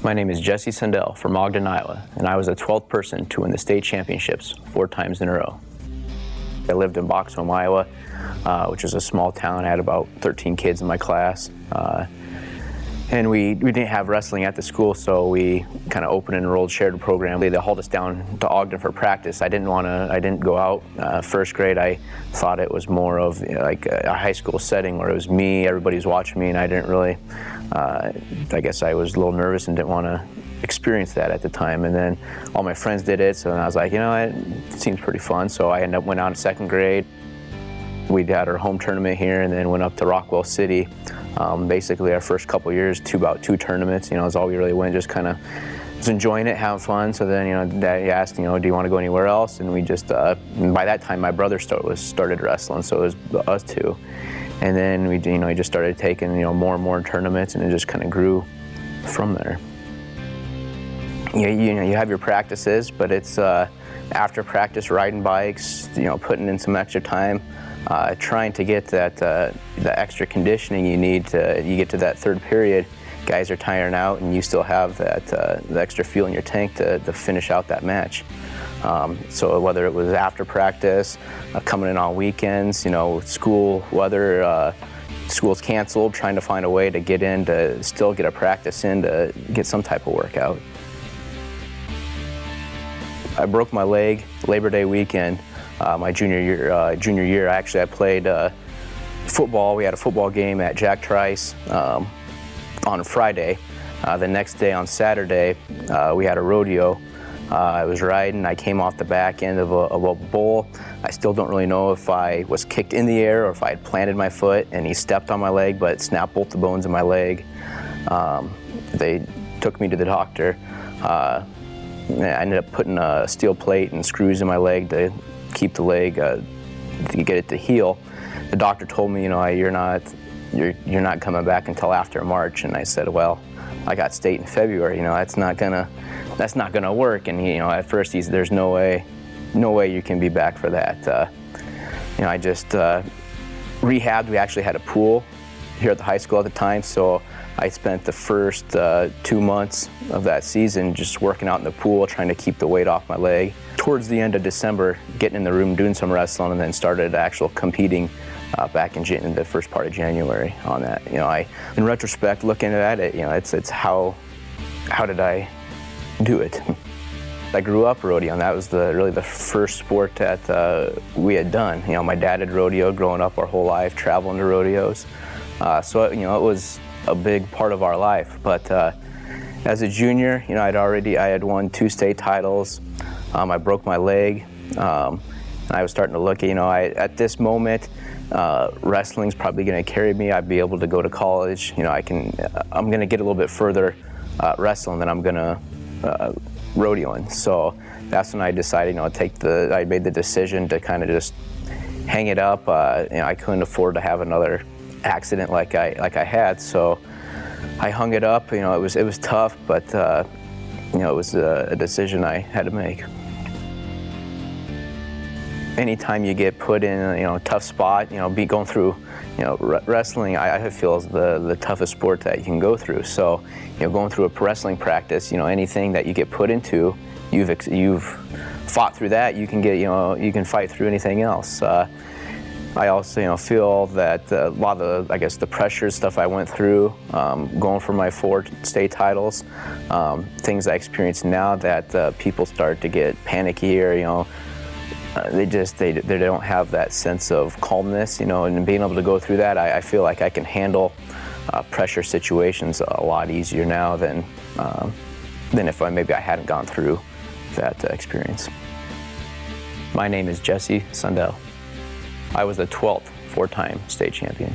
My name is Jesse Sundell from Ogden, Iowa, and I was the 12th person to win the state championships 4 times in a row. I lived in Boxholm, Iowa, which is a small town. I had about 13 kids in my class. And we didn't have wrestling at the school, so we kind of open and enrolled, shared a program. They hauled us down to Ogden for practice. I didn't go out. First grade, I thought it was more of like a high school setting where it was me, everybody was watching me, and I didn't really, I guess I was a little nervous and didn't want to experience that at the time. And then all my friends did it, so I was like, you know, it seems pretty fun. So I went on to second grade. We had our home tournament here and then went up to Rockwell City. Basically our first couple years, about two tournaments, you know, is all we really went, just kind of was enjoying it, having fun. So then, you know, Daddy asked, you know, do you want to go anywhere else? And we just, by that time my brother started wrestling, so it was us two. And then we, you know, he just started taking, you know, more and more tournaments, and it just kind of grew from there. You know, you have your practices, but it's after practice, riding bikes, you know, putting in some extra time, trying to get that the extra conditioning you need to. You get to that third period, guys are tiring out, and you still have that the extra fuel in your tank to finish out that match. So whether it was after practice, coming in on weekends, you know, school, whether school's canceled, trying to find a way to get in to still get a practice in to get some type of workout. I broke my leg Labor Day weekend, my junior year. Actually, I played football. We had a football game at Jack Trice on Friday. The next day on Saturday, we had a rodeo. I was riding. I came off the back end of a bull. I still don't really know if I was kicked in the air or if I had planted my foot and he stepped on my leg, but snapped both the bones in my leg. They took me to the doctor. I ended up putting a steel plate and screws in my leg to keep the leg, to get it to heal. The doctor told me, you know, you're not coming back until after March. And I said, well, I got state in February. You know, that's not gonna work. And you know, at first he said, there's no way you can be back for that. You know, I just rehabbed. We actually had a pool here at the high school at the time, so I spent the first 2 months of that season just working out in the pool, trying to keep the weight off my leg. Towards the end of December, getting in the room, doing some wrestling, and then started actual competing back in the first part of January on that. You know, in retrospect, looking at it, you know, it's how did I do it? I grew up rodeoing. That was really the first sport that we had done. You know, my dad had rodeoed growing up our whole life, traveling to rodeos. So, you know, it was a big part of our life. But as a junior, you know, I had won 2 state titles. I broke my leg. And I was starting to look, you know, at this moment, wrestling's probably going to carry me. I'd be able to go to college. You know, I'm going to get a little bit further wrestling than I'm going to rodeoing. So that's when I decided, you know, I made the decision to kind of just hang it up. You know, I couldn't afford to have another accident like I had, so I hung it up. You know, it was tough, but you know, it was a decision I had to make. Anytime you get put in a tough spot, you know, going through, you know, wrestling, I feel is the toughest sport that you can go through. So, you know, going through a wrestling practice, you know, anything that you get put into, you've fought through that. You can you can fight through anything else. I also, you know, feel that a lot of the pressure stuff I went through, going for my 4 state titles, things I experience now that people start to get panicky, or, you know, they don't have that sense of calmness, you know, and being able to go through that, I feel like I can handle pressure situations a lot easier now than if maybe I hadn't gone through that experience. My name is Jesse Sundell. I was the 12th 4-time state champion.